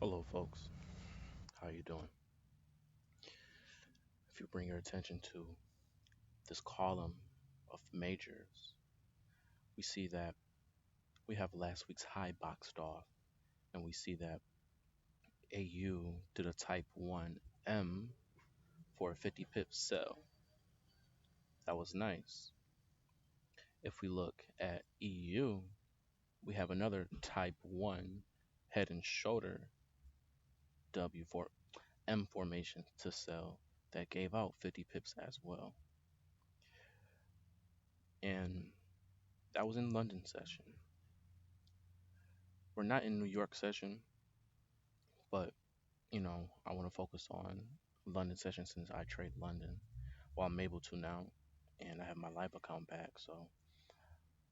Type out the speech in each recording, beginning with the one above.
Hello, folks. How you doing? If you bring your attention to this column of majors, we see that we have last week's high boxed off, and we see that AU did a type 1M for a 50 pip sell. That was nice. If we look at EU, we have another type 1 head and shoulder W for M formation to sell that gave out 50 pips as well. And that was in London session. We're not in New York session, but I want to focus on London session since I trade London. Well, I'm able to now, and I have my live account back, so I'm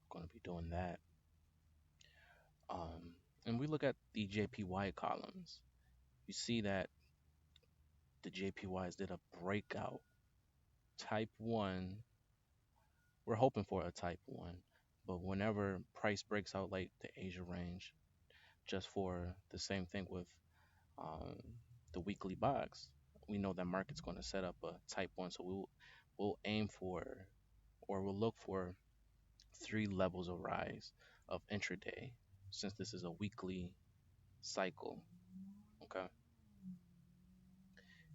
going to be doing that. And we look at the JPY columns. You see that the JPYs did a breakout type 1. We're hoping for a type 1, but whenever price breaks out like the Asia range, just for the same thing with um, the weekly box, we know that market's going to set up a type 1. So we'll aim for, or we'll look for, three levels of rise of intraday, since this is a weekly cycle. Okay.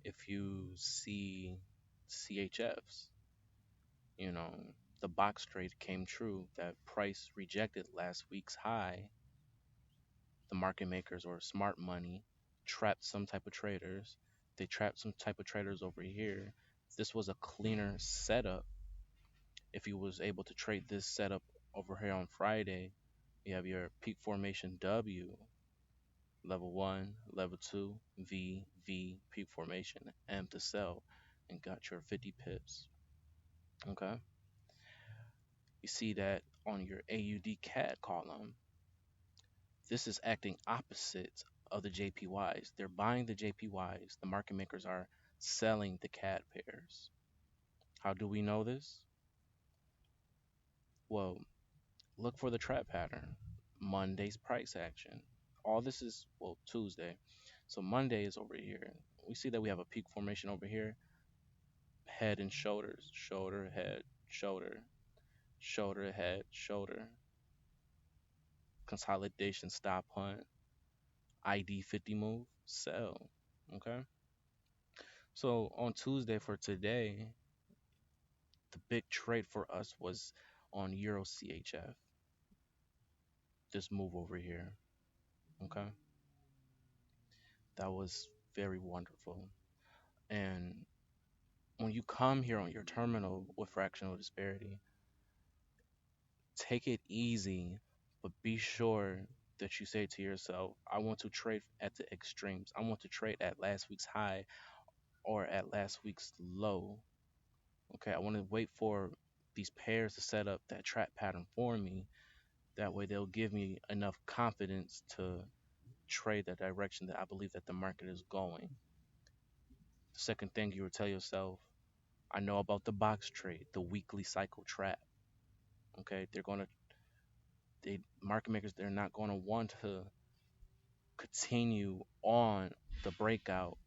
If you see CHFs, you know, the box trade came true that price rejected last week's high. The market makers or smart money trapped some type of traders. They trapped some type of traders over here. This was a cleaner setup. If you was able to trade this setup over here on Friday, you have your peak formation W, level 1, level 2, V, peak formation, M to sell, and got your 50 pips. Okay. You see that on your AUD CAD column. This is acting opposite of the JPYs. They're buying the JPYs. The market makers are selling the CAD pairs. How do we know this? Well, look for the trap pattern. Monday's price action. All this is, well, Tuesday. So Monday is over here. We see that we have a peak formation over here. Head and shoulders. Shoulder, head, shoulder. Shoulder, head, shoulder. Consolidation, stop hunt. ID 50 move, sell. Okay. So on Tuesday for today, the big trade for us was on Euro CHF. This move over here. Okay. That was very wonderful. And when you come here on your terminal with fractional disparity, take it easy, but be sure that you say to yourself, I want to trade at the extremes. I want to trade at last week's high or at last week's low. Okay, I want to wait for these pairs to set up that trap pattern for me. That way they'll give me enough confidence to trade the direction that I believe that the market is going. The second thing you would tell yourself, I know about the box trade, the weekly cycle trap. Okay, they market makers, they're not going to want to continue on the breakout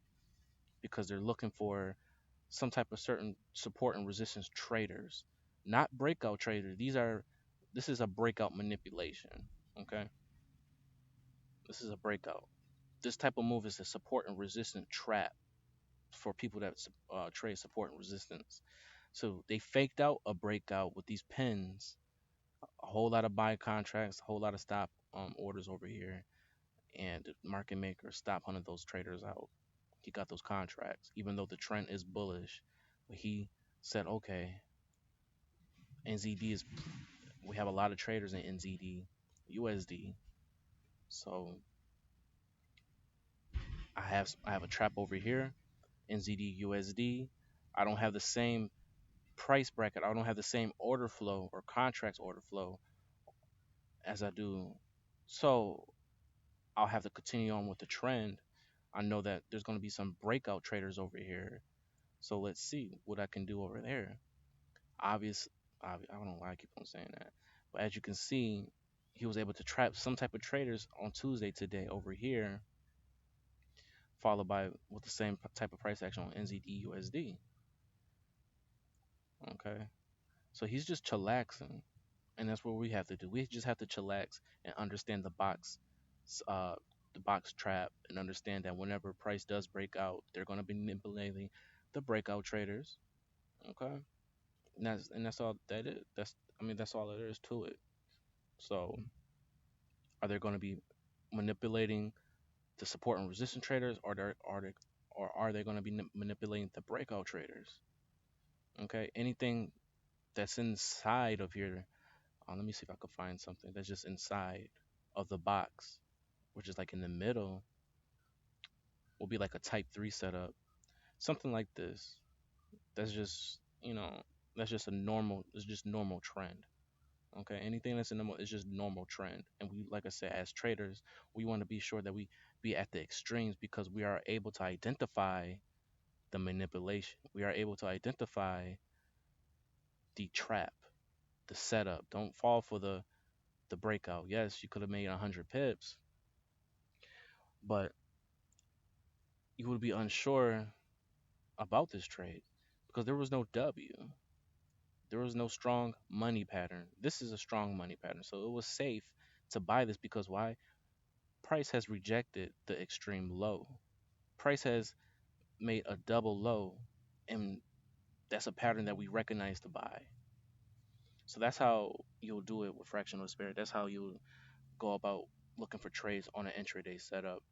because they're looking for some type of certain support and resistance traders, not breakout traders. This is a breakout manipulation. Okay, this is a breakout. This type of move is a support and resistance trap for people that trade support and resistance. So they faked out a breakout with these pins, a whole lot of buy contracts, a whole lot of stop orders over here, and the market maker stopped hunting those traders out. He got those contracts, even though the trend is bullish. But he said, okay, NZD is. We have a lot of traders in NZD, USD. So I have a trap over here, NZD, USD. I don't have the same price bracket. I don't have the same order flow or contracts order flow as I do. So I'll have to continue on with the trend. I know that there's going to be some breakout traders over here. So let's see what I can do over there. Obvious, I don't know why I keep on saying that. But as you can see, he was able to trap some type of traders on Tuesday today over here. followed by with the same type of price action on NZD/USD. Okay, so he's just chillaxing, and that's what we have to do. We just have to chillax and understand uh, the box trap, and understand that whenever price does break out, they're going to be manipulating the breakout traders. Okay, and that's all that is. That's all there is to it. So, are they going to be manipulating the support and resistance traders, or are they going to be manipulating the breakout traders? Okay, anything that's inside of your let me see if I can find something that's just inside of the box, which is like in the middle, will be like a type 3 setup, something like this. That's just, that's just a normal, it's just normal trend. Okay, anything that's in normal is just normal trend. And we, like I said, as traders, we want to be sure that we be at the extremes because we are able to identify the manipulation. We are able to identify the trap, the setup. Don't fall for the breakout. Yes, you could have made 100 pips, but you would be unsure about this trade because there was no W. There was no strong money pattern. This is a strong money pattern. So it was safe to buy this because why? Price has rejected the extreme low. Price has made a double low, and that's a pattern that we recognize to buy. So that's how you'll do it with fractional spirit. That's how you'll go about looking for trades on an intraday setup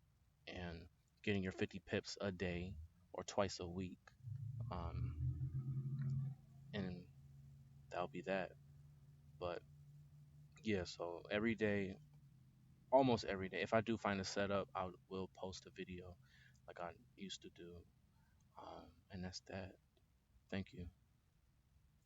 and getting your 50 pips a day or twice a week. Um, and that'll be that. But yeah, so every day, almost every day, if I do find a setup, I will post a video like I used to do. And that's that. Thank you.